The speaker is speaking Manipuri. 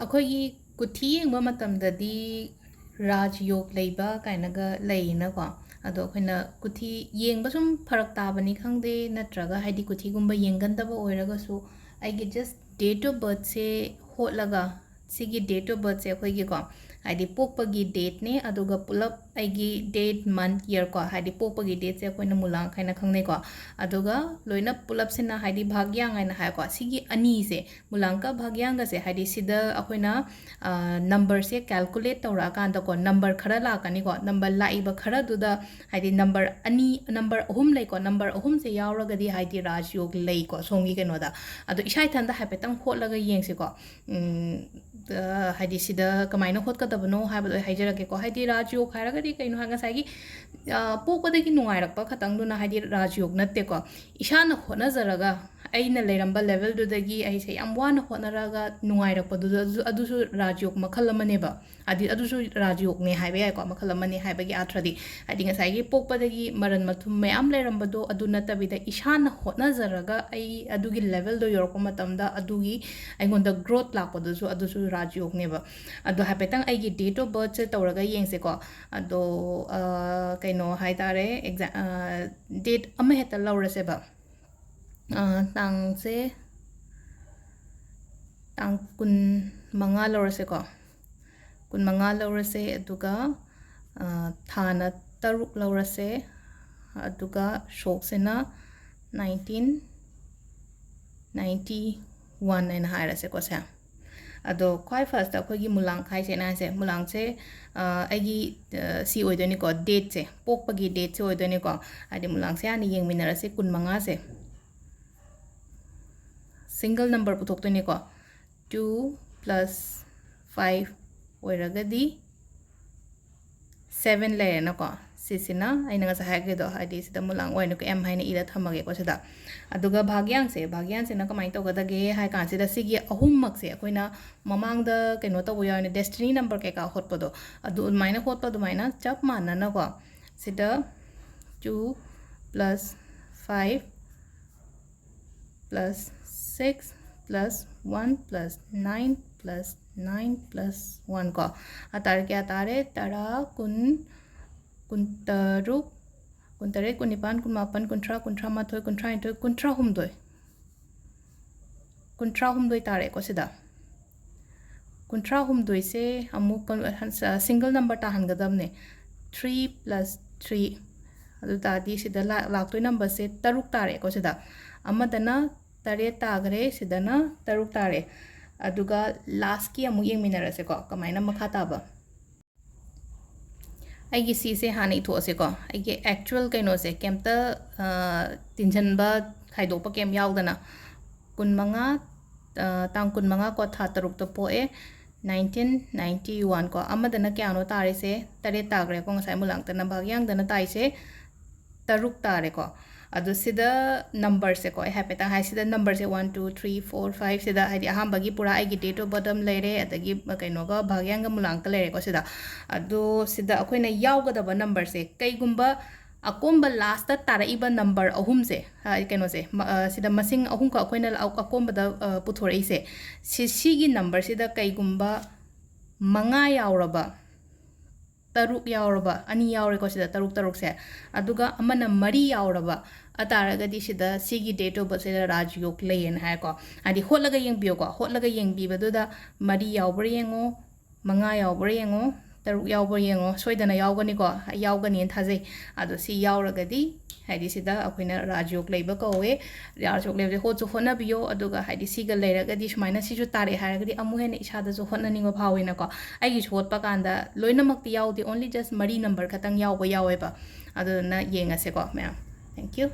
ꯑꯩꯈꯣꯏꯒꯤ ꯀꯨꯊꯤ ꯌꯦꯡꯕ ꯃꯇꯝꯗꯗꯤ ꯔꯥꯖꯌꯣꯛ ꯂꯩꯕ ꯀꯥꯏꯅꯒ ꯂꯩꯅꯀꯣ ꯑꯗꯣ ꯑꯩꯈꯣꯏꯅ ꯀꯨꯊꯤ ꯌꯦꯡꯕ ꯁꯨꯝ ꯐꯔꯛ ꯇꯥꯕꯅꯤ ꯈꯪꯗꯦ ꯅꯠꯇ꯭ꯔꯒ ꯍꯥꯏꯗꯤ ꯀꯨꯊꯤꯒꯨꯝꯕ ꯌꯦꯡꯒꯟꯗꯕ ꯑꯣꯏꯔꯒꯁꯨ ꯑꯩꯒꯤ ꯖꯁ ꯗꯦꯠ ꯑꯣꯐ ꯕꯔꯊꯁꯦ ꯍꯣꯠꯂꯒ ꯁꯤꯒꯤ ꯗꯦꯠ ꯑꯣꯐ ꯕꯔꯊꯁꯦ ꯑꯩꯈꯣꯏꯒꯤꯀꯣ ꯍꯥꯏꯗꯤ ꯄꯣꯛꯄꯒꯤ ꯗꯦꯠꯅꯦ ꯑꯗꯨꯒ ꯄꯨꯂꯞ ꯑꯩꯒꯤ ꯗꯦꯠ ꯃꯟth ꯌꯔ ꯀꯣ ꯍꯥꯏꯗꯤ ꯄꯣꯛꯄꯒꯤ ꯗꯦꯠꯁꯦ ꯑꯩꯈꯣꯏꯅ ꯃꯨꯂꯥꯡ ꯍꯥꯏꯅ ꯈꯪꯅꯩꯀꯣ ꯑꯗꯨꯒ ꯂꯣꯏꯅ ꯄꯨꯂꯞꯁꯤꯅ ꯍꯥꯏꯗꯤ ꯚꯥꯒ꯭ꯌꯥꯡ ꯍꯥꯏꯅ ꯍꯥꯏꯀꯣ ꯁꯤꯒꯤ ꯑꯅꯤꯁꯦ ꯃꯨꯂꯥꯡꯀ ꯚꯥꯒ꯭ꯌꯥꯡꯒꯁꯦ ꯍꯥꯏꯗꯤ ꯁꯤꯗ ꯑꯩꯈꯣꯏꯅ ꯅꯝꯕꯔꯁꯦ ꯀꯦꯜꯀꯨꯂꯦꯠ ꯇꯧꯔꯛꯑꯀꯥꯟꯗꯀꯣ ꯅꯝꯕꯔ ꯈꯔ ꯂꯥꯛꯀꯅꯤꯀꯣ ꯅꯝꯕꯔ ꯂꯥꯛꯏꯕ ꯈꯔꯗꯨꯗ ꯍꯥꯏꯗꯤ ꯅꯝꯕꯔ ꯅꯝꯕꯔ ꯑꯍꯨꯝ ꯂꯩꯀꯣ ꯅꯝꯕꯔ ꯑꯍꯨꯝꯁꯦ ꯌꯥꯎꯔꯒꯗꯤ ꯍꯥꯏꯗꯤ ꯔꯥꯖꯌꯣꯛ ꯂꯩꯀꯣ ꯁꯣꯝꯒꯤ ꯀꯩꯅꯣꯗ ꯑꯗꯣ ꯏꯁꯥ ꯏꯊꯟꯇ ꯍꯥꯏꯐꯦꯠꯇꯪ ꯍꯣꯠꯂꯒ ꯌꯦꯡꯁꯤꯀꯣ ꯍꯥꯏꯗꯤ ꯁꯤꯗ ꯀꯃꯥꯏꯅ ꯍꯣꯠꯀꯗꯕꯅꯣ ꯍꯥꯏꯕꯗꯣ ꯑꯩ ꯍꯥꯏꯖꯔꯛꯀꯦꯀꯣ ꯍꯥꯏꯗꯤ ꯔꯥꯖꯌꯣꯛ ꯍꯥꯏꯔꯒꯗꯤ ꯀꯩꯅꯣ ꯍꯥꯏ ꯉꯁꯥꯏꯒꯤ ꯄꯣꯛꯄꯗꯒꯤ ꯅꯨꯡꯉꯥꯏꯔꯛꯄ ꯈꯇꯪꯗꯨꯅ ꯍꯥꯏꯗꯤ ꯔꯥꯖꯌꯣꯛ ꯅꯠꯇꯦꯀꯣ ꯏꯁꯥꯅ ꯍꯣꯠꯅꯖꯔꯒ ꯑꯩꯅ ꯂꯩꯔꯝꯕ ꯂꯦꯚꯦꯜꯗꯨꯗꯒꯤ ꯑꯩꯁꯦ ꯌꯥꯝ ꯋꯥꯅ ꯍꯣꯠꯅꯔꯒ ꯅꯨꯡꯉꯥꯏꯔꯛꯄꯗꯨꯗ ꯑꯗꯨꯁꯨ ꯔꯥꯖꯌꯣꯛ ꯃꯈꯜ ꯑꯃꯅꯦꯕ ꯍꯥꯏꯗꯤ ꯑꯗꯨꯁꯨ ꯔꯥꯖꯌꯣꯛꯅꯦ ꯍꯥꯏꯕ ꯌꯥꯏꯀꯣ ꯃꯈꯜ ꯑꯃꯅꯦ ꯍꯥꯏꯕꯒꯤ ꯑꯥꯊ꯭ꯔꯗꯤ ꯍꯥꯏꯗꯤ ꯉꯁꯥꯏꯒꯤ ꯄꯣꯛꯄꯗꯒꯤ ꯃꯔꯟ ꯃꯊꯨꯝ ꯃꯌꯥꯝ ꯂꯩꯔꯝꯕꯗோ ꯑꯗꯨ ꯅꯠꯇꯕꯤꯗ ꯏꯁꯥꯅ ꯍꯣꯠꯅꯖꯔꯒ ꯑꯩ ꯑꯗꯨꯒꯤ ꯂꯦꯚꯦꯜꯗꯣ ꯌꯧꯔꯛꯄ ꯃꯇꯝꯗ ꯑꯗꯨꯒꯤ ꯑꯩꯉꯣꯟꯗ ꯒ꯭ꯔꯣꯠ ꯂꯥꯛꯄꯗꯨꯁꯨ ꯑꯗꯨꯁꯨ ꯔꯥꯖꯌꯣꯛꯅꯦꯕ ꯑꯗꯣ ꯍꯥꯏꯐꯦꯠꯇꯪ ꯑꯩꯒꯤ ꯗꯦꯠ ꯑꯣꯐ ꯕꯔꯊꯁꯦ ꯇꯧꯔꯒ ꯌꯦꯡꯁꯦꯀꯣ ꯑꯗꯣ ꯀꯩꯅꯣ ꯍꯥꯏꯇꯥꯔꯦ ꯗꯦꯠ ꯑꯃꯍꯦꯛꯇ ꯂꯧꯔꯁꯦꯕ ꯇꯥꯡꯁꯦ ꯇꯥꯡ 15 ꯂꯧꯔꯁꯦꯀꯣ 15 ꯂꯧꯔꯁꯦ ꯑꯗꯨꯒ ꯊꯥꯅ 3 ꯂꯧꯔꯁꯦ ꯑꯗꯨꯒ ꯁꯣꯛꯁꯤꯅ 1991 ꯍꯥꯏꯅ ꯍꯥꯏꯔꯁꯦꯀꯣ ꯁꯦ ꯑꯗꯣ ꯈ꯭ꯋꯥꯏ ꯐꯥꯔꯁꯇ ꯑꯩꯈꯣꯏꯒꯤ ꯃꯨꯂꯥꯡ ꯍꯥꯏꯁꯦꯅ ꯍꯥꯏꯁꯦ ꯃꯨꯂꯥꯡꯁꯦ ꯑꯩꯒꯤ ꯁꯤ ꯑꯣꯏꯗꯣꯏꯅꯤꯀꯣ ꯗꯦꯠꯁꯦ ꯄꯣꯛꯄꯒꯤ ꯗꯦꯠꯁꯦ ꯑꯣꯏꯗꯣꯏꯅꯤꯀꯣ ꯍꯥꯏꯗꯤ ꯃꯨꯂꯥꯡꯁꯦ ꯍꯥꯟꯅ ꯌꯦꯡꯃꯤꯟꯅꯔꯁꯦ 15ꯁꯦ ꯁꯤꯡꯒꯜ ꯅꯝꯕꯔ ꯄꯨꯊꯣꯛꯇꯣꯏꯅꯤꯀꯣ 2 + 5 ꯑꯣꯏꯔꯒꯗꯤ 7 ꯂꯩꯔꯦꯅꯀꯣ ꯁꯤꯁꯤꯅ ꯑꯩꯅ ꯉꯁꯥꯏ ꯍꯥꯏꯈꯤꯗꯣ ꯍꯥꯏꯗꯤ ꯁꯤꯗ ꯃꯨꯂꯥꯡ ꯑꯣꯏꯅꯀꯣ M ꯍꯥꯏꯅ ꯏꯔ ꯊꯝꯃꯒꯦꯀꯣ ꯁꯤꯗ ꯑꯗꯨꯒ ꯚꯥꯒ꯭ꯌꯥꯡꯁꯤꯅ ꯀꯃꯥꯏꯅ ꯇꯧꯒꯗꯒꯦ ꯍꯥꯏ ꯀꯥꯟꯁꯤꯗ ꯁꯤꯒꯤ ꯑꯍꯨꯝꯃꯛꯁꯦ ꯑꯩꯈꯣꯏꯅ ꯃꯃꯥꯡꯗ ꯀꯩꯅꯣ ꯇꯧꯕ ꯌꯥꯎꯋꯦ ꯗꯦꯁꯇꯤꯅꯤ ꯅꯝꯕꯔ ꯀꯩꯀꯥ ꯍꯣꯠꯄꯗꯣ ꯑꯗꯨꯃꯥꯏꯅ ꯍꯣꯠꯄ ꯑꯗꯨꯃꯥꯏꯅ ꯆꯞ ꯃꯥꯟꯅꯅꯀꯣ ꯁꯤꯗ 2 + 5 + 6 + 1 + 9 + 9 + 1 ꯀꯣ ꯑꯇꯥꯔꯦ ꯀꯌꯥ ꯇꯥꯔꯦ 10 10 kuntaruk kuntaret kunipan kunmapan kunthra kunthramathoy kunthrainthoi kunthrahumbdoi kunthrahumbdoi tare ko sida kunthrahumbdoi se amuk single number ta hangadamne 3 + 3 adu tadi sida laktoi number se taruk tare ko sida amadana tare tagre sidana taruk tare aduga last ki amuk yengminarase ko kamaina makha taba ꯑꯩꯒꯤ ꯁꯤꯁꯦ ꯍꯥꯟꯅ ꯏꯊꯣꯛꯑꯁꯦꯀꯣ ꯑꯩꯒꯤ ꯑꯦꯛꯆꯨꯑꯦꯜ ꯀꯩꯅꯣꯁꯦ ꯀꯩꯝꯇ ꯇꯤꯟꯁꯤꯟꯕ ꯈꯥꯏꯗꯣꯛꯄ ꯀꯩꯝ ꯌꯥꯎꯗꯅ 15 ꯇꯥꯡ 15 ꯀꯣ ꯊꯥ 6ꯇ ꯄꯣꯛꯑꯦ 1991 ꯀꯣ ꯑꯃꯗꯅ ꯀꯌꯥꯅꯣ ꯇꯥꯔꯤꯁꯦ 7 ꯇꯥꯈ꯭ꯔꯦꯀꯣ ꯉꯁꯥꯏ ꯃꯨꯂꯥꯡꯇꯅ ꯚꯥꯒ꯭ꯌꯥꯡꯗꯅ ꯇꯥꯏꯁꯦ 6 ꯇꯥꯔꯦꯀꯣ ꯑꯗꯣ ꯁꯤꯗ ꯅꯝꯕꯔꯁꯦꯀꯣ ꯑꯩ ꯍꯥꯏꯐꯦꯠꯇꯪ ꯍꯥꯏ ꯁꯤꯗ ꯅꯝꯕꯔꯁꯦ 1 2 3 4 5 ꯁꯤꯗ ꯍꯥꯏꯗꯤ ꯑꯍꯥꯟꯕꯒꯤ ꯄꯨꯔꯥ ꯑꯩꯒꯤ ꯗꯦꯠ ꯑꯣꯐ ꯕꯔꯊ ꯑꯃ ꯂꯩꯔꯦ ꯑꯗꯒꯤ ꯀꯩꯅꯣꯒ ꯚꯥꯒ꯭ꯌꯥꯡꯒ ꯃꯨꯂꯥꯡꯀ ꯂꯩꯔꯦꯀꯣ ꯁꯤꯗ ꯑꯗꯣ ꯁꯤꯗ ꯑꯩꯈꯣꯏꯅ ꯌꯥꯎꯒꯗꯕ ꯅꯝꯕꯔꯁꯦ ꯀꯩꯒꯨꯝꯕ ꯑꯀꯣꯝꯕ ꯂꯥꯁꯇ ꯇꯥꯔꯛꯏꯕ ꯅꯝꯕꯔ ꯑꯍꯨꯝꯁꯦ ꯀꯩꯅꯣꯁꯦ ꯁꯤꯗ ꯃꯁꯤꯡ ꯑꯍꯨꯝꯈꯛ ꯑꯩꯈꯣꯏꯅ ꯑꯀꯣꯝꯕꯗ ꯄꯨꯊꯣꯔꯛꯏꯁꯦ ꯁꯤꯒꯤ ꯅꯝꯕꯔꯁꯤꯗ ꯀꯩꯒꯨꯝꯕ 5 ꯌꯥꯎꯔꯕ 6 ꯌꯥꯎꯔꯕ 2 ꯌꯥꯎꯔꯦꯀꯣ ꯁꯤꯗ 6 ꯑꯗꯨꯒ ꯑꯃꯅ 3 ꯌꯥꯎꯔꯕ ꯑꯇꯥꯔꯒꯗꯤ ꯁꯤꯗ ꯁꯤꯒꯤ ꯗꯦꯠ ꯑꯣꯐ ꯕꯔꯊꯁꯤꯗ ꯔꯥꯖꯌꯣꯛ ꯂꯩꯌꯦꯅ ꯍꯥꯏꯀꯣ ꯍꯥꯏꯗꯤ ꯍꯣꯠꯂꯒ ꯌꯦꯡꯕꯤꯌꯣꯀꯣ ꯍꯣꯠꯂꯒ ꯌꯦꯡꯕꯤꯕꯗꯨꯗ 3 ꯌꯥꯎꯕ꯭ꯔꯥ ꯌꯦꯡꯉꯣ 5 ꯌꯥꯎꯕ꯭ꯔꯥ ꯌꯦꯡꯉो 6 ꯌꯥꯎꯕ꯭ꯔꯥ ꯌꯦꯡꯉो ꯁꯣꯏꯗꯅ ꯌꯥꯎꯒꯅꯤꯀꯣ ꯌꯥꯎꯒꯅꯤꯅ ꯊꯥꯖꯩ ꯑꯗꯣ ꯁꯤ ꯌꯥꯎꯔꯒꯗꯤ ꯍꯥꯏꯗꯤ ꯁꯤꯗ ꯑꯩꯈꯣꯏꯅ ꯔꯥꯖꯌꯣꯛ ꯂꯩꯕ ꯀꯧꯋꯦ ꯔꯥꯖꯌꯣꯛ ꯂꯩꯕꯁꯦ ꯍꯣꯠꯁꯨ ꯍꯣꯠꯅꯕꯤꯌꯣ ꯑꯗꯨꯒ ꯍꯥꯏꯗꯤ ꯁꯤꯒ ꯂꯩꯔꯒꯗꯤ ꯁꯨꯃꯥꯏꯅ ꯁꯤꯁꯨ ꯇꯥꯔꯛꯑꯦ ꯍꯥꯏꯔꯒꯗꯤ ꯑꯃꯨꯛ ꯍꯦꯟꯅ ꯏꯁꯥꯗꯁꯨ ꯍꯣꯠꯅꯅꯤꯡꯕ ꯐꯥꯎꯋꯤꯅꯀꯣ ꯑꯩꯒꯤꯁꯨ ꯍꯣꯠꯄ ꯀꯥꯟꯗ ꯂꯣꯏꯅꯃꯛꯇꯤ ꯌꯥꯎꯗꯦ ꯑꯣꯟꯂꯤ ꯖꯁ 3 ꯅꯝꯕꯔ ꯈꯛꯇꯪ ꯌꯥꯎꯕ ꯌꯥꯎꯋꯦꯕ ꯑꯗꯨꯗꯨꯅ ꯌꯦꯡꯉꯁꯦꯀꯣ ꯃꯌꯥꯝ ꯊꯦꯡꯛ ꯌꯨ